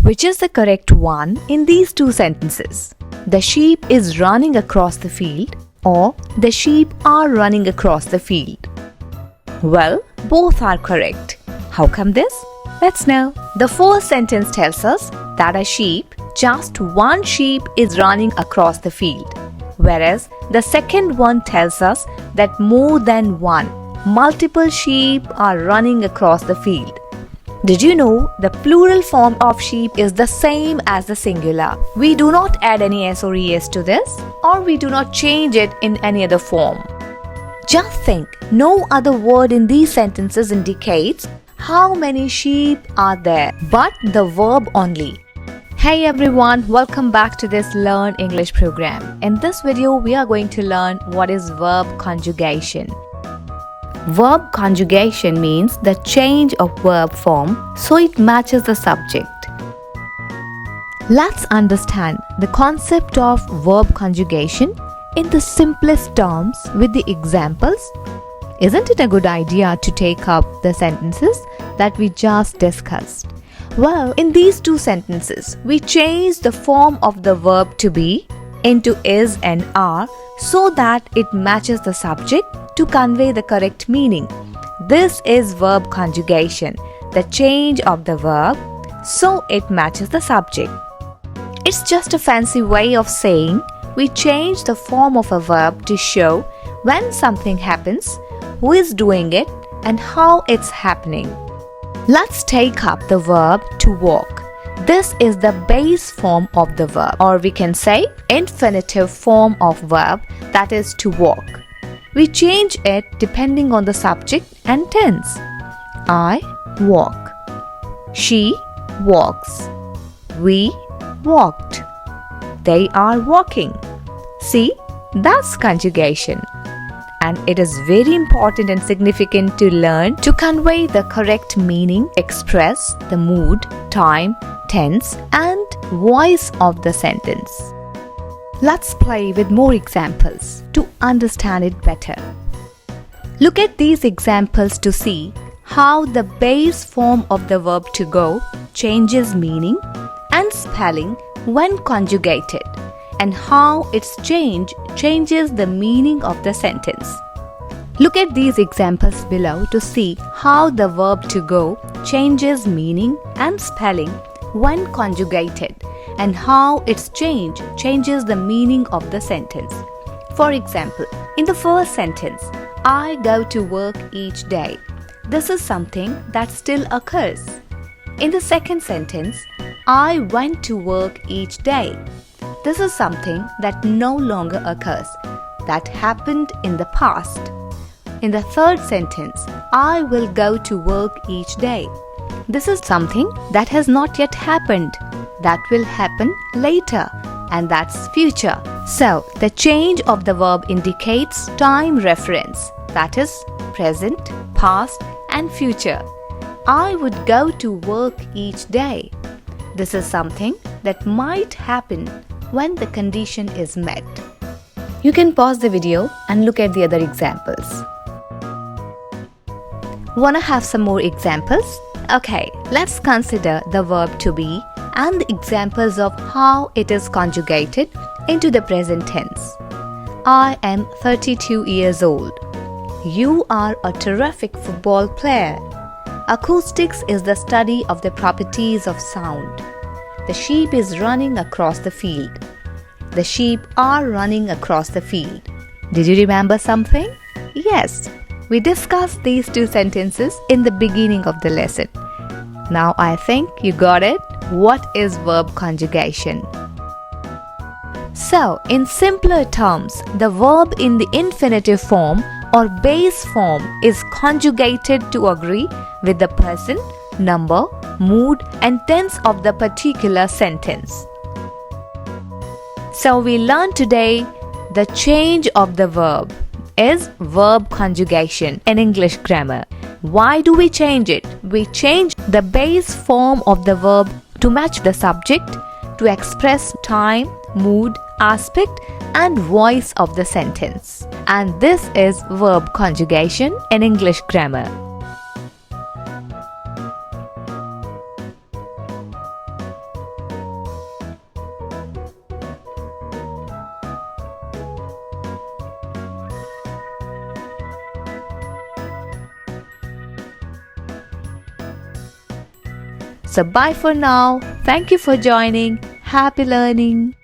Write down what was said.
Which is the correct one in these two sentences? The sheep is running across the field, or the sheep are running across the field? Well, both are correct. How come this? Let's know. The first sentence tells us that a sheep, just one sheep, is running across the field, whereas the second one tells us that more than one, multiple sheep are running across the field. Did you know the plural form of sheep is the same as the singular? We do not add any s or es to this, or we do not change it in any other form. Just think, no other word in these sentences indicates how many sheep are there, but the verb only. Hey everyone, welcome back to this Learn English program. In this video, we are going to learn what is verb conjugation. Verb conjugation means the change of verb form so it matches the subject. Let's understand the concept of verb conjugation in the simplest terms with the examples. Isn't it a good idea to take up the sentences that we just discussed? Well, in these two sentences, we change the form of the verb to be into is and are so that it matches the subject to convey the correct meaning. This is verb conjugation, the change of the verb so it matches the subject. It's just a fancy way of saying we change the form of a verb to show when something happens, who is doing it, and how it's happening. Let's take up the verb to walk. This is the base form of the verb, or we can say infinitive form of verb, that is to walk. We change it depending on the subject and tense. I walk. She walks. We walked. They are walking. See, that's conjugation. And it is very important and significant to learn to convey the correct meaning, express the mood, time, tense, and voice of the sentence. Let's play with more examples to understand it better. Look at these examples to see how the base form of the verb to go changes meaning and spelling when conjugated, and how its change changes the meaning of the sentence. Look at these examples below to see how the verb to go changes meaning and spelling when conjugated, and how its change changes the meaning of the sentence. For example, in the first sentence, I go to work each day. This is something that still occurs. In the second sentence, I went to work each day. This is something that no longer occurs, that happened in the past. In the third sentence, I will go to work each day. This is something that has not yet happened, that will happen later, and that's future. So, the change of the verb indicates time reference, that is present, past, and future. I would go to work each day. This is something that might happen when the condition is met. You can pause the video and look at the other examples. Wanna have some more examples? Okay, let's consider the verb to be and the examples of how it is conjugated into the present tense. I am 32 years old. You are a terrific football player. Acoustics is the study of the properties of sound. The sheep is running across the field. The sheep are running across the field. Did you remember something? Yes, we discussed these two sentences in the beginning of the lesson. Now I think you got it. What is verb conjugation? So, in simpler terms, the verb in the infinitive form or base form is conjugated to agree with the person, number, mood, and tense of the particular sentence. So we learned today the change of the verb is verb conjugation in English grammar. Why do we change it? We change the base form of the verb to match the subject, to express time, mood, aspect, and voice of the sentence. And this is verb conjugation in English grammar. So bye for now. Thank you for joining. Happy learning.